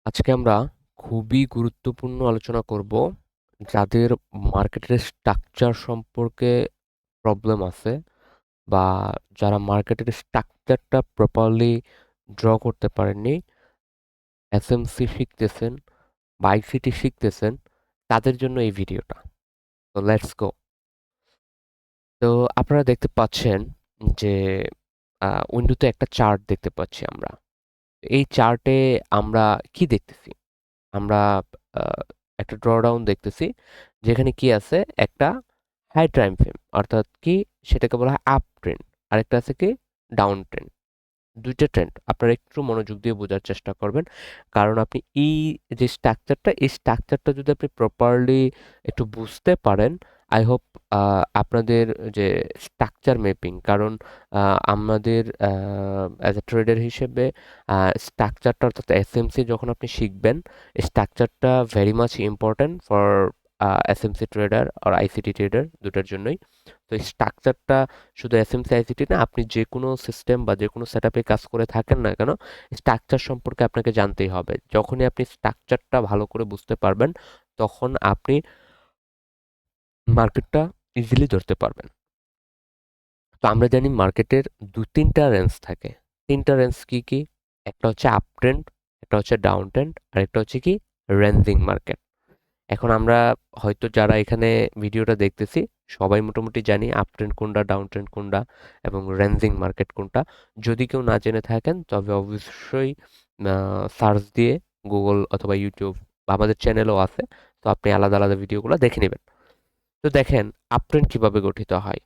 আজকে আমরা খুবই গুরুত্বপূর্ণ আলোচনা করব যাদের মার্কেটের স্ট্রাকচার সম্পর্কে প্রবলেম আছে বা যারা মার্কেটের স্ট্রাকচারটা প্রপারলি ড্র করতে পারেননি, এসএমসি শিখতেছেন বা আইসিটি শিখতেছেন, তাদের জন্য এই ভিডিওটা। তো লেটস গো। তো আপনারা দেখতে পাচ্ছেন যে উইন্ডোতে একটা চার্ট দেখতে পাচ্ছি আমরা। এই চার্টে আমরা কি দেখতেছি? আমরা আহ, একটা ড্রডাউন দেখতেছি, যেখানে কি আছে একটা হাই টাইম ফ্রেম, অর্থাৎ কি সেটাকে বলা হয় আপ ট্রেন্ড, আরেকটা আছে কি ডাউন ট্রেন্ড। দুইটা ট্রেন্ড আপনারা একটু মনোযোগ দিয়ে বোঝার চেষ্টা করবেন, কারণ আপনি এই স্ট্রাকচারটা যদি আপনি প্রপারলি একটু বুঝতে পারেন, আই হোপ আপনাদের যে স্ট্রাকচার ম্যাপিং, কারণ আমাদের অ্যাজ এ ট্রেডার হিসেবে স্ট্রাকচারটা অর্থাৎ এসএমসি যখন আপনি শিখবেন, স্ট্রাকচারটা very much important for SMC trader আর আইসিটি ট্রেডার, দুটার জন্যই। তো এই স্ট্রাকচারটা শুধু এসএমসি আইসিটি না, আপনি যে কোনো সিস্টেম বা যে কোনো সেটআপে কাজ করে থাকেন না কেন, স্ট্রাকচার সম্পর্কে আপনাকে জানতেই হবে। যখনই আপনি স্ট্রাকচারটা ভালো করে বুঝতে পারবেন, তখন আপনি মার্কেটটা ইজিলি ধরতে পারবেন। তো আমরা জানি মার্কেটের দু তিনটা রেঞ্জ থাকে। তিনটা রেঞ্জ কি কি? একটা হচ্ছে আপ ট্রেন্ড, একটা হচ্ছে ডাউন ট্রেন্ড, আর একটা হচ্ছে কি রেঞ্জিং মার্কেট। এখন আমরা হয়তো যারা এখানে ভিডিওটা দেখতেছি, সবাই মোটামুটি জানি আপ ট্রেন্ড কোনটা, ডাউন ট্রেন্ড কোনটা, এবং রেঞ্জিং মার্কেট কোনটা। যদি কেউ না জেনে থাকেন, তবে অবশ্যই সার্চ দিয়ে গুগল অথবা ইউটিউব বা আমাদের চ্যানেলও আছে, তো আপনি আলাদা আলাদা ভিডিওগুলো দেখে নেবেন। তো দেখেন আপ ট্রেন্ড কিভাবে গঠিত হয়।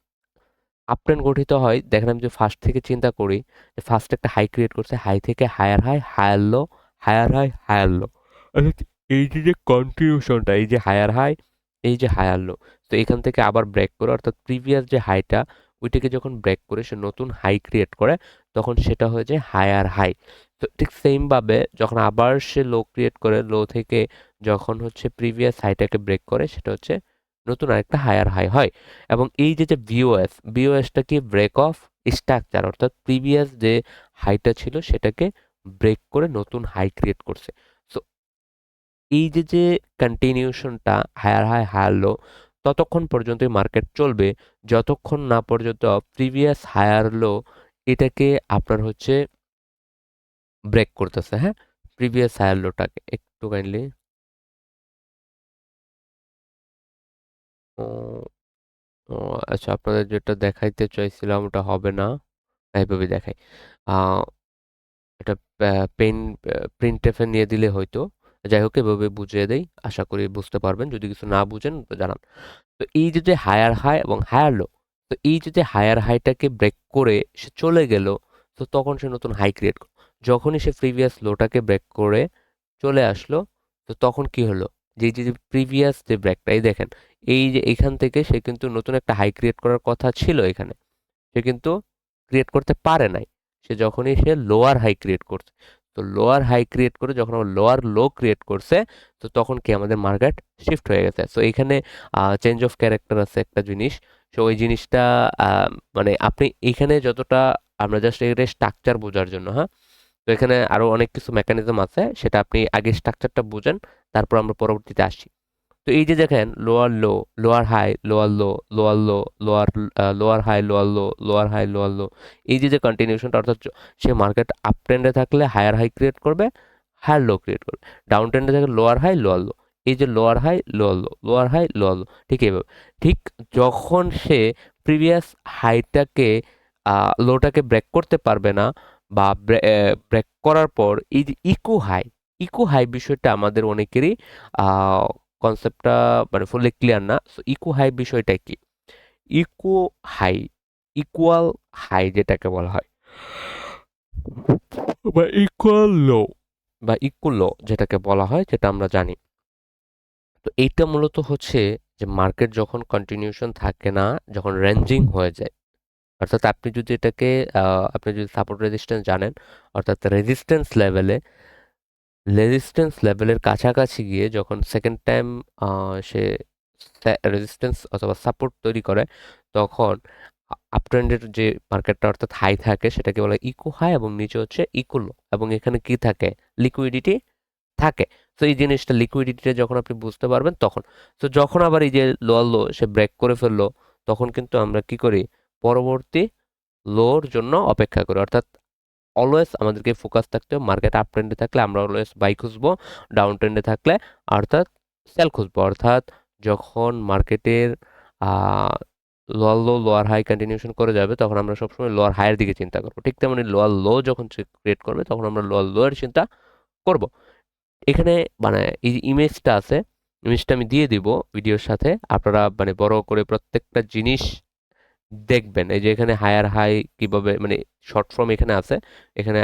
আপ ট্রেন্ড গঠিত হয়, দেখেন আমি যে ফার্স্ট থেকে চিন্তা করি, যে ফার্স্ট একটা হাই ক্রিয়েট করছে, হাই থেকে higher high, higher low, higher high, higher low. অর্থাৎ এই যে যে কন্টিনিউশনটা, এই যে হায়ার হাই, এই যে হায়ার লো, তো এখান থেকে আবার ব্রেক করে, অর্থাৎ প্রিভিয়াস যে হাইটা, ওইটাকে যখন ব্রেক করে সে নতুন হাই ক্রিয়েট করে, তখন সেটা হয়ে যায় হায়ার হাই। তো ঠিক সেম ভাবে যখন আবার সে লো ক্রিয়েট করে, লো থেকে যখন হচ্ছে প্রিভিয়াস হাইটাকে ব্রেক করে, সেটা হচ্ছে নতুন আরেকটা হায়ার হাই হয়। এবং এই যে যে ভিওএসটা কি ব্রেক অফ স্ট্রাকচার, অর্থাৎ প্রিভিয়াস যে হাইটা ছিল সেটাকে ব্রেক করে নতুন হাই ক্রিয়েট করছে। সো এই যে যে কন্টিনিউশনটা, হায়ার হাই হায়ার লো, ততক্ষণ পর্যন্তই মার্কেট চলবে, যতক্ষণ না পর্যন্ত প্রিভিয়াস হায়ার লো এটাকে আপনার হচ্ছে ব্রেক করতেছে। হ্যাঁ, প্রিভিয়াস হায়ার লোটাকে একটু কাইন্ডলি আচ্ছা, আপনাদের যেটা দেখাইতে চাইছিলাম ওটা হবে না, এইভাবে দেখাই। আহ এটা পেন প্রিন্ট এফে নিয়ে দিলে হয়তো। যাই হোক, এভাবে বুঝিয়ে দেই, আশা করি বুঝতে পারবেন। যদি কিছু না বুঝেন তো জানান। তো এই যে যে হায়ার হাই এবং হায়ার লো, তো এই যে যে হায়ার হাইটাকে ব্রেক করে সে চলে গেল, তো তখন সে নতুন হাই ক্রিয়েট করলো। যখনই সে প্রিভিয়াস লোটাকে ব্রেক করে চলে আসলো, তো তখন কি হলো, যে এই যে প্রিভিয়াস যে ব্রেকটা, এই দেখেন, এই যে এখান থেকে সে কিন্তু নতুন একটা হাই ক্রিয়েট করার কথা ছিল এখানে, সে কিন্তু ক্রিয়েট করতে পারে নাই। সে যখনই লোয়ার হাই ক্রিয়েট করছে, তো লোয়ার হাই ক্রিয়েট করে যখন ও লোয়ার লো ক্রিয়েট করছে, তো তখন কি আমাদের মার্কেট শিফট হয়ে গেছে। সো এখানে চেঞ্জ অফ ক্যারেক্টার আছে একটা জিনিস। সো ওই জিনিসটা আহ, মানে আপনি এখানে যতটা, আমরা জাস্ট এর স্ট্রাকচার বোঝার জন্য, হ্যাঁ। তো এখানে আরো অনেক কিছু মেকানিজম আছে, সেটা আপনি আগে স্ট্রাকচারটা বুঝেন, তারপর আমরা পরবর্তীতে আসি। তো এই যে দেখেন lower low, lower high, lower low, lower low, lower lower high, lower low, lower high, lower low, এই যে যে কন্টিনিউশনটা, অর্থাৎ সে মার্কেট আপ ট্রেন্ডে থাকলে হায়ার হাই ক্রিয়েট করবে, হায়ার লো ক্রিয়েট করবে। ডাউন ট্রেন্ডে থাকলে লোয়ার হাই, লোয়ার লো, এই যে lower high, lower low, lower high, lower low, ঠিক এইভাবে। ঠিক যখন সে প্রিভিয়াস হাইটাকে লোটাকে ব্রেক করতে পারবে না, বা ব্রেক করার পর এই যে ইকো হাই বিষয়টা আমাদের অনেকেরই কনসেপ্টটা মানে ফুললি ক্লিয়ার না। সো ইকো হাই বিষয়টা কি? ইকো হাই, ইকুয়াল হাই যেটাকে বলা হয়, বা ইকুয়াল লো, বা ইকুয়াল লো যেটাকে বলা হয়, যেটা আমরা জানি। তো এইটা মূলত হচ্ছে যে মার্কেট যখন কন্টিনিউশন থাকে না, যখন রেঞ্জিং হয়ে যায়, অর্থাৎ আপনি যদি সাপোর্ট রেজিস্ট্যান্স জানেন, অর্থাৎ রেজিস্ট্যান্স লেভেলের কাছাকাছি গিয়ে যখন সেকেন্ড টাইম সে রেজিস্ট্যান্স অথবা সাপোর্ট তৈরি করে, তখন আপট্রেন্ডের যে মার্কেটটা অর্থাৎ হাই থাকে, সেটাকে বলা হয় ইকো হাই, এবং নিচে হচ্ছে ইকো লো, এবং এখানে কি থাকে, লিকুইডিটি থাকে। তো এই জিনিসটা লিকুইডিটিটা যখন আপনি বুঝতে পারবেন তখন, তো যখন আবার এই যে লোয়ার লো সে ব্রেক করে ফেললো, তখন কিন্তু আমরা কি করি, পরবর্তী লোর জন্য অপেক্ষা করি। অর্থাৎ অলওয়েজ আমাদেরকে ফোকাস থাকতে হবে, মার্কেট আপ ট্রেন্ডে থাকলে আমরা অলওয়েজ বাই খুঁজবো, ডাউন ট্রেন্ডে থাকলে অর্থাৎ সেল খুঁজবো। অর্থাৎ যখন মার্কেটের lower low lower high continuation করে যাবে তখন আমরা সবসময় লোয়ার হাইয়ের দিকে চিন্তা করবো। ঠিক তেমনি লোয়ার লো যখন ক্রিয়েট করবে তখন আমরা লোয়ার লো এর চিন্তা করব। এখানে মানে এই ইমেজটা আছে, ইমেজটা আমি দিয়ে দিব ভিডিওর সাথে, আপনারা মানে বড় করে প্রত্যেকটা জিনিস দেখবেন। এই যে এখানে হায়ার হাই কিভাবে মানে শর্ট ফর্ম এখানে আছে, এখানে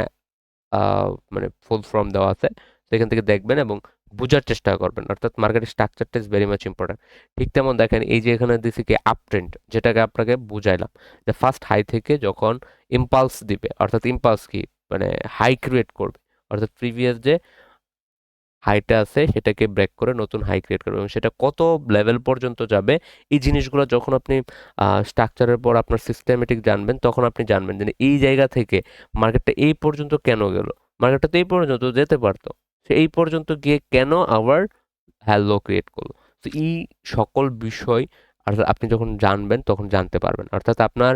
মানে ফুল ফর্ম দেওয়া আছে, সেখান থেকে দেখবেন এবং বোঝার চেষ্টা করবেন। অর্থাৎ মার্কেটের স্ট্রাকচারটা ইজ ভেরি মাচ ইম্পর্টেন্ট। ঠিক তেমন দেখেন এই যে এখানে দিছি কি আপ ট্রেন্ড, যেটাকে আপনাকে বুঝাইলাম যে ফার্স্ট হাই থেকে যখন ইম্পালস দিবে, অর্থাৎ ইম্পালস কি মানে হাই ক্রিয়েট করবে, অর্থাৎ প্রিভিয়াস যে হাইটা আছে সেটাকে ব্রেক করে নতুন হাই ক্রিয়েট করবে এবং সেটা কত লেভেল পর্যন্ত যাবে, এই জিনিসগুলো যখন আপনি স্ট্রাকচারের পর আপনার সিস্টেমেটিক জানবেন তখন আপনি জানবেন যে এই জায়গা থেকে মার্কেটটা এই পর্যন্ত কেন গেল, মার্কেটটা তো এই পর্যন্ত যেতে পারতো, সে এই পর্যন্ত গিয়ে কেন আবার হ্যালো ক্রিয়েট করলো। তো এই সকল বিষয় আর আপনি যখন জানবেন তখন জানতে পারবেন। অর্থাৎ আপনার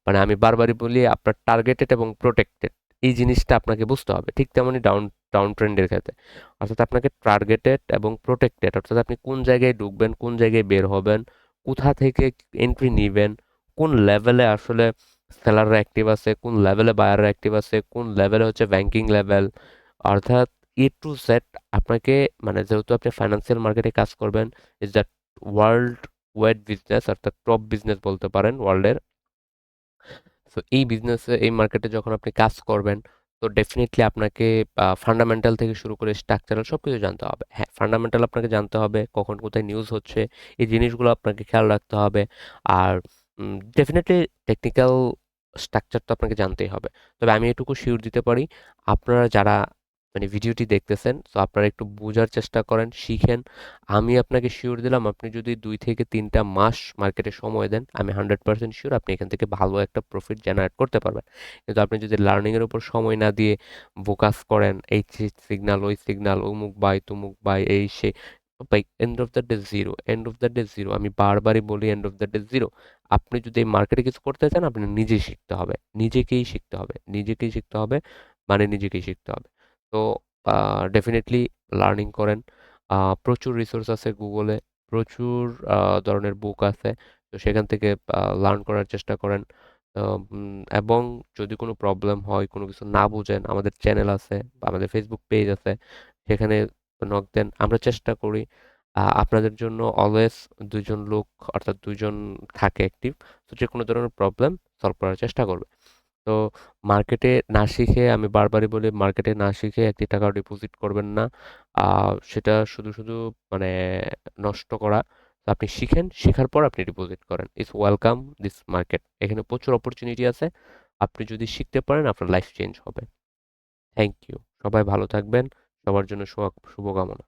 মানে আমি বারবারই বলি আপনার টার্গেটেড এবং প্রোটেক্টেড এই জিনিসটা আপনাকে বুঝতে হবে। ঠিক তেমনই ডাউন ডাউন ট্রেন্ডের ক্ষেত্রে অর্থাৎ আপনাকে টার্গেটেড এবং প্রোটেক্টেড, অর্থাৎ আপনি কোন জায়গায় ঢুকবেন, কোন জায়গায় বের হবেন, কোথা থেকে এন্ট্রি নিবেন, কোন লেভেলে আসলে সেলাররা অ্যাক্টিভ আছে, কোন লেভেলে বায়াররা অ্যাক্টিভ আছে, কোন লেভেলে হচ্ছে ব্যাংকিং লেভেল, অর্থাৎ এ টু জেড আপনাকে মানে যেহেতু আপনি ফাইন্যান্সিয়াল মার্কেটে কাজ করবেন, is that world wide business, অর্থাৎ টপ বিজনেস বলতে পারেন ওয়ার্ল্ডের। তো এই বিজনেসে এই মার্কেটে যখন আপনি কাজ করবেন তো ডেফিনেটলি আপনাকে ফান্ডামেন্টাল থেকে শুরু করে স্ট্রাকচারাল সব কিছু জানতে হবে। হ্যাঁ, ফান্ডামেন্টাল আপনাকে জানতে হবে, কখন কোথায় নিউজ হচ্ছে এই জিনিসগুলো আপনাকে খেয়াল রাখতে হবে। আর ডেফিনেটলি টেকনিক্যাল স্ট্রাকচার তো আপনাকে জানতেই হবে। তবে আমি এটুকু শিওর দিতে পারি, আপনারা যারা মানে ভিডিওটি দেখতেছেন তো আপনারা একটু বোঝার চেষ্টা করেন, শিখেন। আমি আপনাকে শিওর দিলাম আপনি যদি 2 থেকে 3টা মাস মার্কেটে সময় দেন আমি 100% শিওর আপনি এখান থেকে ভালো একটা প্রফিট জেনারেট করতে পারবেন। কিন্তু আপনি যদি লার্নিংয়ের উপর সময় না দিয়ে ফোকাস করেন এই সিগনাল ওই সিগনাল অমুক বাই তুমুক বাই এই সে, ভাই end of the day zero, end of the day zero. আমি বারবারই বলি end of the day zero. আপনি যদি এই মার্কেটে কিছু করতে চান আপনি নিজেই শিখতে হবে, নিজেকেই শিখতে হবে, নিজেকেই শিখতে হবে, মানে নিজেকেই শিখতে হবে। তো ডেফিনেটলি লার্নিং করেন। প্রচুর রিসোর্স আছে গুগলে, প্রচুর ধরনের বুক আছে, তো সেখান থেকে লার্ন করার চেষ্টা করেন। এবং যদি কোনো প্রবলেম হয়, কোনো কিছু না বুঝেন, আমাদের চ্যানেল আছে বা আমাদের ফেসবুক পেজ আছে, সেখানে নক দেন। আমরা চেষ্টা করি আপনাদের জন্য অলওয়েজ 2জন লোক অর্থাৎ 2জন থাকে অ্যাক্টিভ, তো যে কোনো ধরনের প্রবলেম সলভ করার চেষ্টা করবে। তো মার্কেটে না শিখে আমি বারবারই বলি মার্কেটে না শিখে 1 টাকাও ডিপোজিট করবেন না। সেটা শুধু শুধু মানে নষ্ট করা। তো আপনি শিখেন, শেখার পর আপনি ডিপোজিট করেন। It's welcome this market. এখানে প্রচুর অপরচুনিটি আছে। আপনি যদি শিখতে পারেন আপনার লাইফ চেঞ্জ হবে। Thank you. সবাই ভালো থাকবেন। সবার জন্য শুভকামনা।